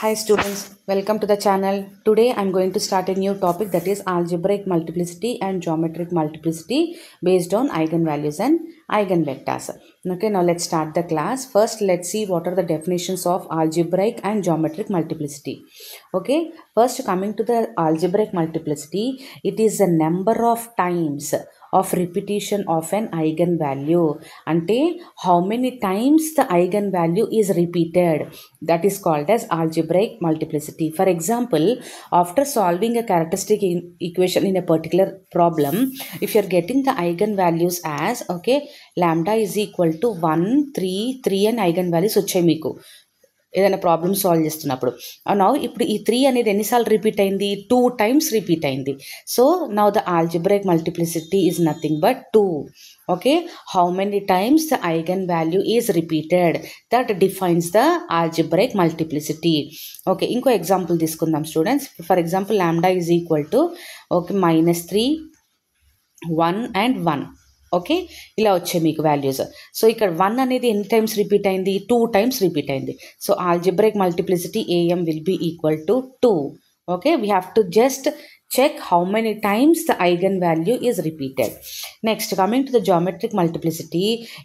Hi students, welcome to the channel. Today I am going to start a new topic, that is algebraic multiplicity and geometric multiplicity based on eigenvalues and eigenvectors. Okay, now let's start the class. First, let's see what are the definitions of algebraic and geometric multiplicity. Okay, first coming to the algebraic multiplicity, it is the number of times of repetition of an eigenvalue. Ante how many times the eigenvalue is repeated, that is called as algebraic multiplicity. For example, after solving a characteristic equation in a particular problem, if you are getting the eigenvalues as lambda is equal to 1 3 3 and eigenvalues వచ్చాయి మీకు ఏదైనా problem solve చేస్తున్నప్పుడు. Now ఇప్పుడు ఈ 3 అనేది ఎన్నిసార్లు repeat అయింది? 2 times repeat అయింది. So now the algebraic multiplicity is nothing but 2. Okay, how many times the eigen value is repeated, that defines the algebraic multiplicity. Okay, ఇంకో ఎగ్జాంపుల్ తీసుకుందాం students. For example lambda is equal to -3 1 and 1. Okay, ఇలా వచ్చాయి మీకు values. So ఇక్కడ 1 అనేది ఎన్ని times repeat అయింది? 2 times repeat అయింది. So algebraic multiplicity AM will be equal to 2. Okay, we have to just check how many times the eigenvalue is repeated. Next, coming to the geometric multiplicity,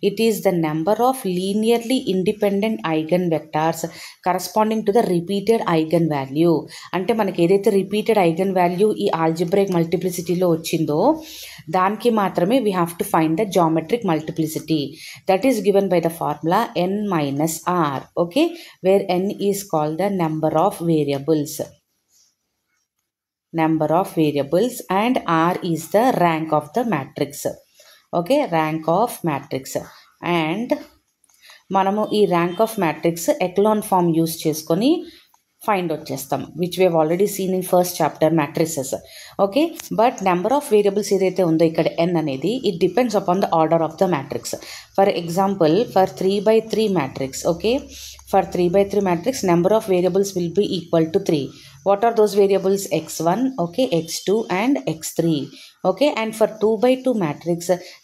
it is the number of linearly independent eigenvectors corresponding to the repeated eigenvalue. అంటే మనకి ఏదైతే repeated eigenvalue ఈ algebraic multiplicity లో వచ్చిందో దానికి మాత్రమే we have to find the geometric multiplicity. That is given by the formula n minus r. Okay, where n is called the number of variables and R is the rank of the matrix. Okay, rank of matrix. And మనము ఈ rank of matrix echelon form use చేసుకొని find out చేస్తాం, which we have already seen in first chapter matrices. Okay, but number of variables ఏదైతే ఉందో ఇక్కడ n అనేది, it depends upon the order of the matrix. For example, for 3/3 matrix, okay, for 3/3 matrix, number of variables will be equal to 3. What are those variables? X1, okay, X2 and X3. Okay, and for 2/2 matrix,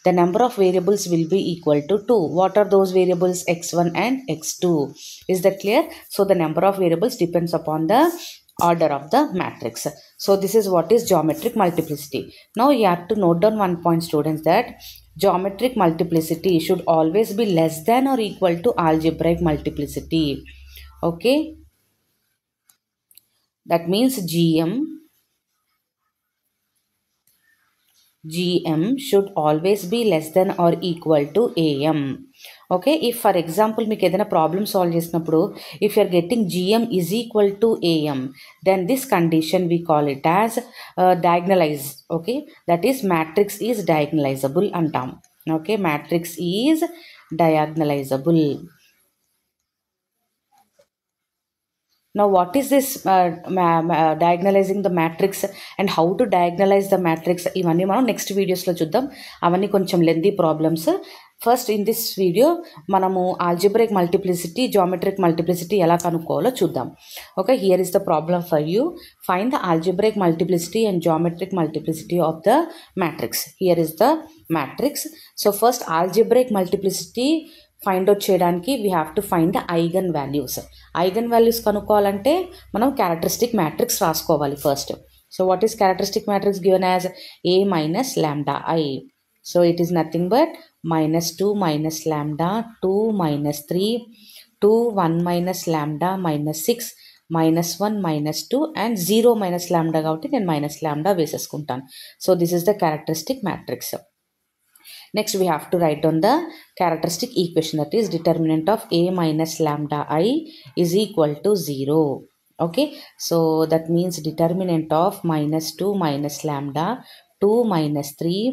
the number of variables will be equal to 2. What are those variables? X1 and X2. Is that clear? So the number of variables depends upon the order of the matrix. So this is what is geometric multiplicity. Now you have to note down one point, students, that geometric multiplicity should always be less than or equal to algebraic multiplicity. Okay, that means GM should always be less than or equal to AM. Okay, if for example మీకు ఏదైనా problem solve చేసినప్పుడు if you are getting GM is equal to AM, then this condition we call it as diagonalized. Okay, that is matrix is diagonalizable అంటాం. Okay, matrix is diagonalizable. Now what is this diagonalizing the matrix and how to diagonalize the matrix? ఇవన్నీ మనం next వీడియోస్లో చూద్దాం. అవన్నీ కొంచెం lengthy problems. First in this video మనము algebraic multiplicity, geometric multiplicity ఎలా కనుక్కోవాలో చూద్దాం. Okay, here is the problem for you. Find the algebraic multiplicity and geometric multiplicity of the matrix. Here is the matrix. So first algebraic multiplicity find out చేయడానికి we have to find the eigen values. Eigen values కనుక్కోవాలంటే మనం characteristic matrix రాసుకోవాలి first. So what is characteristic matrix given as A minus lambda I. So it is nothing but -2 minus lambda 2 minus 3 2 1 minus lambda -6 -1 -2 and 0 minus lambda కాబట్టి నేను minus lambda వేసేసుకుంటాను. So this is the characteristic matrix. Next we have to write down the characteristic equation, that is determinant of A minus lambda I is equal to 0. Okay, so that means determinant of -2 minus lambda 2 minus 3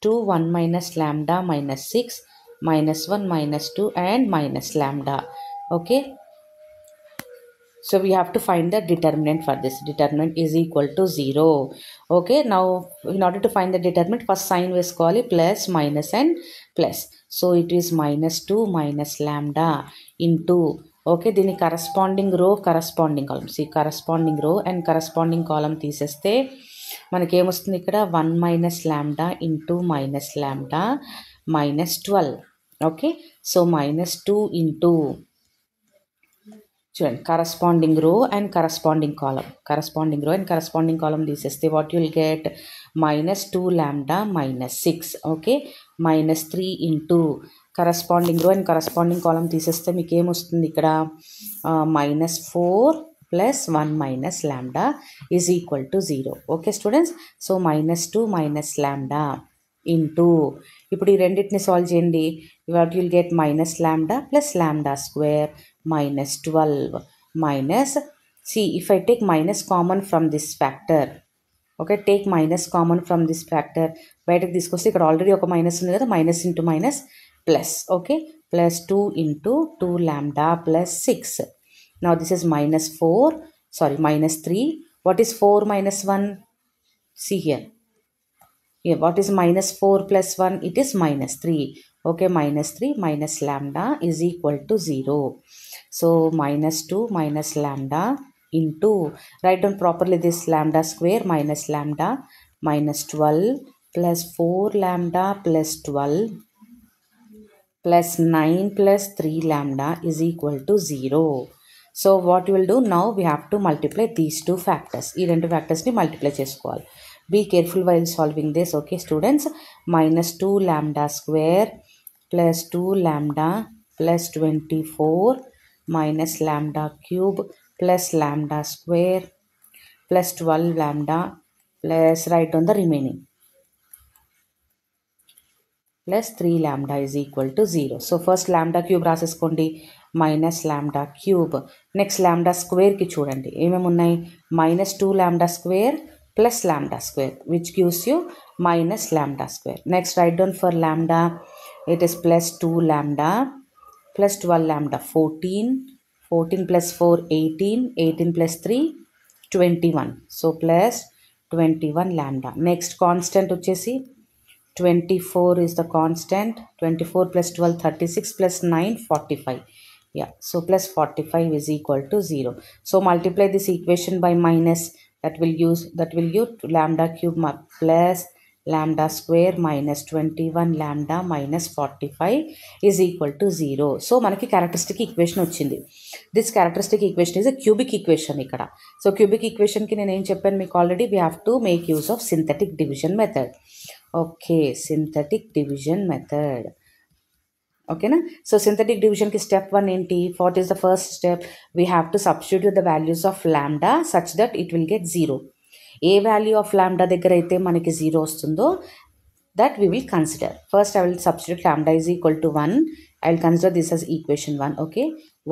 2 1 minus lambda -6 -1 -2 and minus lambda. Okay, so we have to find the determinant for this. Determinant is equal to 0. Okay, now in order to find the determinant, first sign వేసుకోవాలి, plus minus and plus. So it is -2 minus lambda into, okay, దీని corresponding రో corresponding column, corresponding row and corresponding column తీసేస్తే మనకేమొస్తుంది ఇక్కడ 1 minus lambda into minus lambda -12. Okay, so -2 into చూడండి, corresponding row and corresponding column తీసేస్తే what you'll get -2 lambda -6. Okay, -3 into corresponding row and corresponding column తీసేస్తే మీకు ఏమొస్తుంది ఇక్కడ -4 + 1 - lambda is equal to 0. Okay students, so -2 - lambda into, ఇప్పుడు ఈ రెండింటిని solve చేయండి. What you'll get -lambda + lambda square -12 minus, see if I take minus common from this factor, okay, take minus common from this factor, బయటకు తీసుకొస్తే ఇక్కడ already ఒక minus ఉంది కదా, minus into minus plus, okay, +2 into 2 lambda +6. now this is -3. what is 4 - 1? see here, what is -4 + 1? it is -3. okay, -3 minus lambda is equal to 0. so -2 minus lambda into, write down properly this lambda square, minus lambda -12 plus 4 lambda plus 12 plus 9 plus 3 lambda is equal to 0. so what you will do now, we have to multiply these two factors. ఈ రెండు factors ని multiply చేసుకోవాలి. be careful while solving this. okay students, -2 lambda square plus 2 lambda plus 24 minus lambda cube plus lambda square plus 12 lambda plus, write down the remaining, plus 3 lambda is equal to 0. so first lambda cube రాసేసుకోండి, minus lambda cube. next lambda square కి చూడండి ఏమేమి ఉన్నాయి, -2 lambda square plus lambda square, which gives you minus lambda square. next write down for lambda, it is +2 lambda plus 12 lambda 14 plus 4 18 plus 3 21, so plus 21 lambda. next constant వచ్చేసి 24 is the constant, 24 plus 12 36 plus 9 45. yeah, so plus 45 is equal to 0. so multiply this equation by minus, that will give lambda cube plus lambda square minus 21 lambda minus 45 is equal to 0. so మనకి characteristic equation వచ్చింది. this characteristic equation is a cubic equation ఇక్కడ. so cubic equation కి నేను ఏం చెప్పాను మీకు already, we have to make use of synthetic division method. okay, synthetic division method. ఓకేనా, so synthetic డివిజన్కి స్టెప్ 1 ఏంటి, what is the first step, we have to substitute the values of lambda such that it will get 0. A value of lambda దగ్గర అయితే మనకి 0 వస్తుందో that we will consider. first I will substitute lambda is equal to 1. I will consider this as equation 1. okay,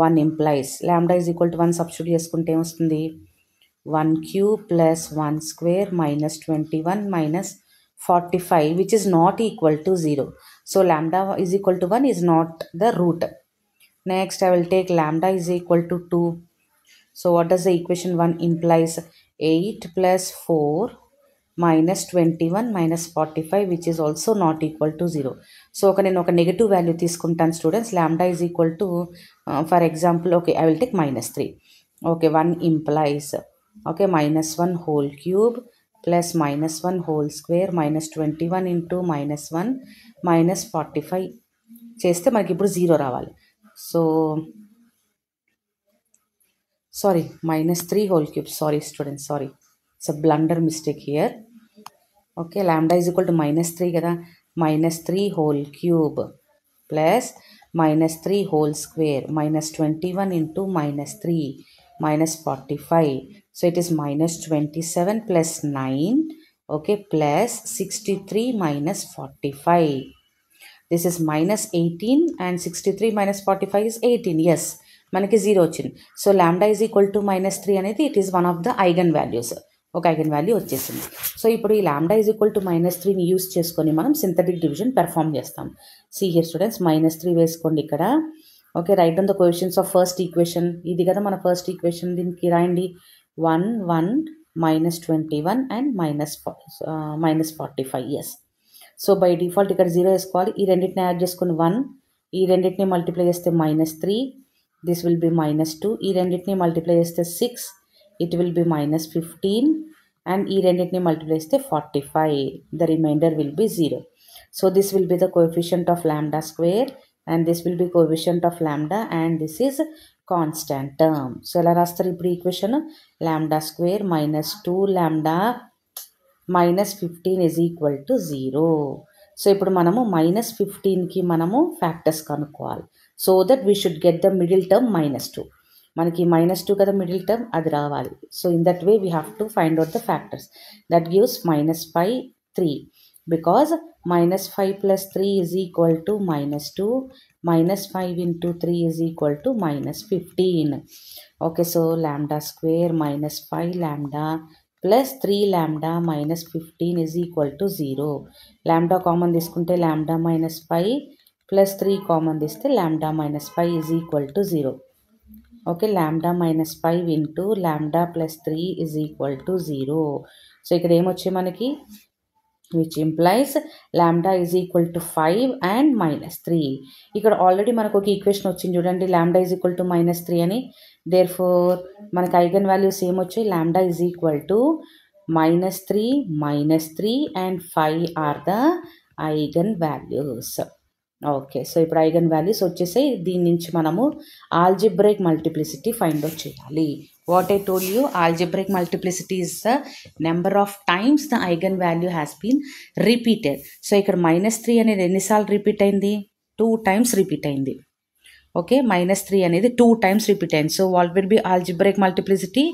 1 implies lambda is equal to 1 substitute చేసుకుంటే ఏమొస్తుంది, 1 cube plus 1 square minus 21 minus 45, which is not equal to 0. so lambda is equal to 1 is not the root. next I will take lambda is equal to 2. so what does the equation 1 implies, 8 plus 4 minus 21 minus 45, which is also not equal to 0. so నేను ఒక negative value తీసుకుంటాను students, lambda is equal to for example, okay, I will take -3. okay, 1 implies, okay, -1 whole cube plus -1 whole square minus 21 into -1 minus 45 చేస్తే మనకి ఇప్పుడు 0 రావాలి. So sorry, -3 whole cube, sorry students, sorry, it's a blunder mistake here. okay, lambda is equal to -3 కదా, -3 whole cube plus -3 whole square minus 21 into -3 minus 45, so it is -27 plus 9, okay, plus 63 minus 45. this is -18 and 63 minus 45 is 18. yes, మనకి 0 వచ్చింది. సో lambda is equal to -3 అనేది it is one of the eigen values, ఒక eigen value వచ్చేసింది. సో ఇప్పుడు ఈ lambda is equal to -3ని యూస్ చేసుకొని మనం సింథటిక్ డివిజన్ పెర్ఫామ్ చేస్తాం. see here students, -3 వేసుకోండి ఇక్కడ. Okay, write down the coefficients of first equation, ఇది కదా మన ఫస్ట్ ఈక్వేషన్, దీనికి రాయండి 1 1 -21 and -45. yes, so by default ఇక్కడ 0 వేసుకోవాలి. ఈ రెండింటిని యాడ్ చేసుకుని 1, ఈ రెండింటిని మల్టిప్లై చేస్తే -3, this will be -2, ఈ రెండింటిని మల్టిప్లై చేస్తే 6, it will be -15, and ఈ రెండింటిని మల్టిప్లై చేస్తే 45, the remainder will be 0. so this will be the coefficient of lambda square and this will be coefficient of lambda and this is constant term. So ఎలా రాస్తారు ఇప్పుడు equation? Lambda square minus 2 lambda minus 15 is equal to 0. So ఇప్పుడు మనము minus 15కి మనము factors కనుక్కోవాలి. So that we should get the middle term -2. మనకి -2 కదా middle term, అది రావాలి. So in that way we have to find out the factors. That gives -5 3 because -5 plus 3 is equal to -2. -5 into 3 is equal to -15. Okay, so lambda square minus 5 lambda plus 3 lambda minus 15 is equal to 0. Lambda common తీసుకుంటే lambda minus 5 plus 3 common తీస్తే lambda minus 5 is equal to 0. Okay, lambda minus 5 into lambda plus 3 is equal to 0. So ఇక్కడ ఏమొచ్చాయి మనకి, which implies lambda is equal to 5 and -3. ఇక్కడ already మనకు ఒక equation వచ్చింది చూడండి, lambda is equal to -3 అని. therefore మనకు ఐగన్ వాల్యూస్ ఏమొచ్చాయి, lambda is equal to -3, -3 and 5 are the eigen values. Okay, so ఇప్పుడు ఐగన్ వాల్యూస్ వచ్చేసాయి. దీని నుంచి మనము ఆల్జిబ్రైక్ మల్టిప్లిసిటీ ఫైండ్ అవుట్ చేయాలి. What I told you, algebraic multiplicity is the number of times the eigen value has been repeated. So ఇక్కడ -3 అనేది ఎన్నిసార్లు repeat అయింది, 2 times రిపీట్ అయింది. ఓకే, -3 అనేది 2 times రిపీట్ అయింది. So what will be algebraic multiplicity,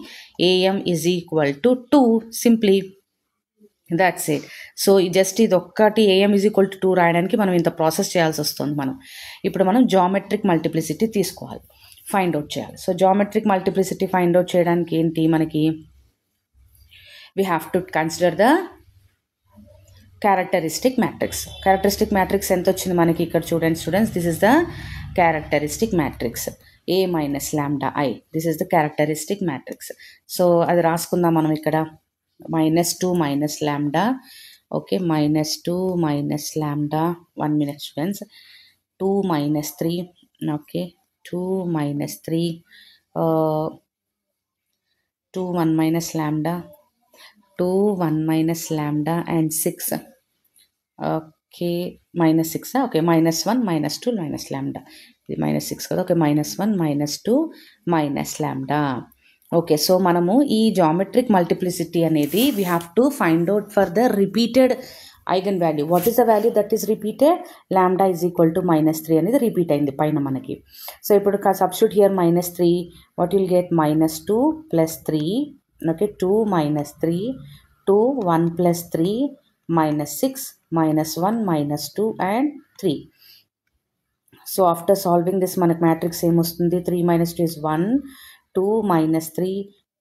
am is equal to 2 simply. That's it. So just ఇది ఒక్కటి am is equal to 2 రాయడానికి మనం ఇంత ప్రాసెస్ చేయాల్సి వస్తుంది. ఇప్పుడు మనం జామెట్రిక్ మల్టిప్లిసిటీ తీసుకోవాలి, ఫైండ్ అవుట్ చేయాలి. So geometric multiplicity find out చేయడానికి ఏంటి మనకి, we have to consider the characteristic matrix. Characteristic matrix ఎంత వచ్చింది మనకి ఇక్కడ చూడండి students, this is the characteristic matrix A minus lambda I. This is the characteristic matrix. So అది రాసుకుందాం మనం ఇక్కడ, -2 minus lambda. okay, -2 minus lambda, 1 minute students, 2 minus 3, okay, 2 minus 3, 2 1 minus lambda, 2 1 minus lambda and 6, okay, -6, okay, -1 -2 minus lambda, ఇది -6 కదా, okay, -1 -2 minus lambda. Okay, so మనము ఈ geometric multiplicity అనేది we have to find out for the repeated eigen value. What is the value that is repeated, lambda is equal to -3 అనేది repeat అయింది పైన మనకి. So ఇప్పుడు substitute here -3, what will get -2 plus 3, okay, 2 minus 3, 2 1 plus 3 -6 -1 -2 and 3. So after solving this మనకు matrix ఏమొస్తుంది, 3 minus 2 is 1, 2 minus 3,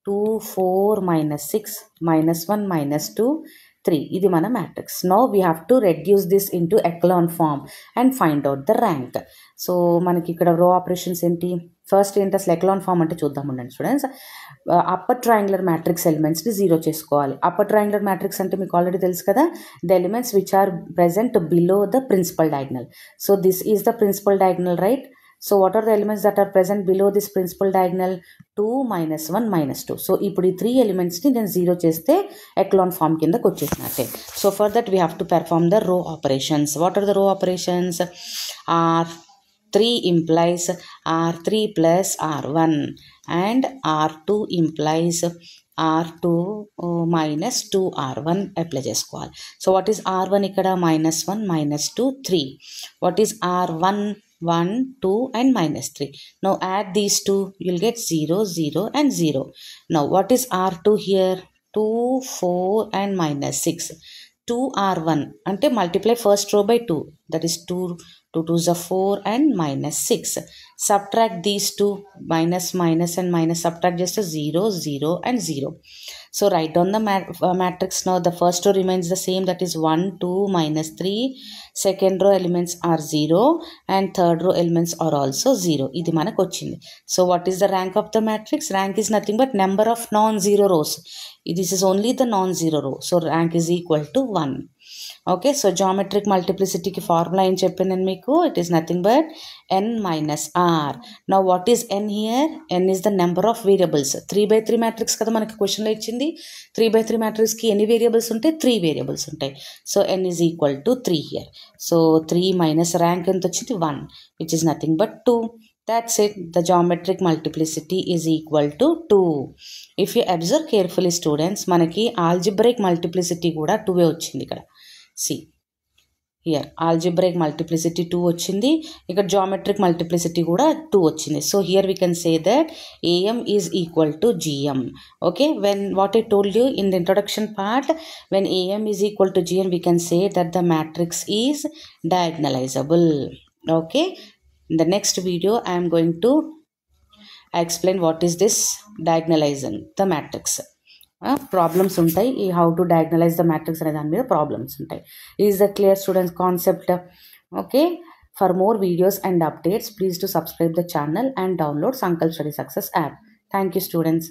2 4 minus 6 -1 -2 3. ఇది మన matrix. Now we have to reduce this into echelon form and find out the rank. So మనకి ఇక్కడ రో operations ఏంటి, first ఏంటి అసలు ఎక్లాన్ ఫామ్ అంటే చూద్దాం ఉండండి స్టూడెంట్స్. అప్పర్ ట్రయాంగులర్ మ్యాట్రిక్స్ ఎలిమెంట్స్ని 0 చేసుకోవాలి. అప్పర్ ట్రయాంగులర్ మ్యాట్రిక్స్ అంటే మీకు ఆల్రెడీ తెలుసు కదా, the elements which are present below the principal diagonal. So this is the principal diagonal, right? So what are the elements that are present below this principal diagonal, 2 -1 -2. So ఇప్పుడు ఈ 3 ఎలిమెంట్స్ని నేను 0 చేస్తే echelon form కిందకి వచ్చేసినట్టే. So for that we have to perform the row operations. What are the row operations, R3 implies R3 plus R1 and R2 implies R2 minus 2R1 apply చేసుకోవాలి. So what is R1 ఇక్కడ, -1 -2 3. What is R1, 1 2 and -3. now add these two, you'll get 0 0 and 0. now what is R2 here, 2 4 and -6. 2R1 అంటే multiply first row by 2, that is 2 2s are 4 and -6. subtract these two, minus and minus, subtract just a 0 0 and 0. so write down the matrix. now the first row remains the same, that is 1 2 -3. second row elements are 0 and third row elements are also 0. ఇది మనకు వచ్చింది. so what is the rank of the matrix, rank is nothing but number of non-zero rows. this is only the non-zero row, so rank is equal to 1. Okay, so geometric మల్టిప్లిసిటీకి formula ఏం చెప్పాను నేను మీకు, it is nothing but n minus r. Now what is n here, n is the number of variables. 3/3 matrix కదా మనకి క్వశ్చన్లో ఇచ్చింది. 3/3 మ్యాట్రిక్స్కి ఎన్ని వేరియబుల్స్ ఉంటాయి, 3 వేరియబుల్స్ ఉంటాయి. So n is equal to 3 here. So 3 minus rank ఎంత వచ్చింది, 1, which is nothing but 2. That's it. The geometric multiplicity is equal to 2. If you observe carefully students, మనకి algebraic multiplicity కూడా 2 వచ్చింది ఇక్కడ. See, here algebraic multiplicity 2 వచ్చింది, ఇక్కడ geometric multiplicity కూడా 2 వచ్చింది. So here we can say that AM is equal to GM. Okay, when what I told you in the introduction part, when AM is equal to GM, we can say that the matrix is diagonalizable. Okay, in the next video I am going to explain what is this diagonalizing the matrix. Problems ఉంటాయి, ఈ how to diagonalize the matrix అనే దాని మీద problems ఉంటాయి. Is that clear students concept? Okay, for more videos and updates please to subscribe the channel and download Sankalp Study Success app. Thank you students.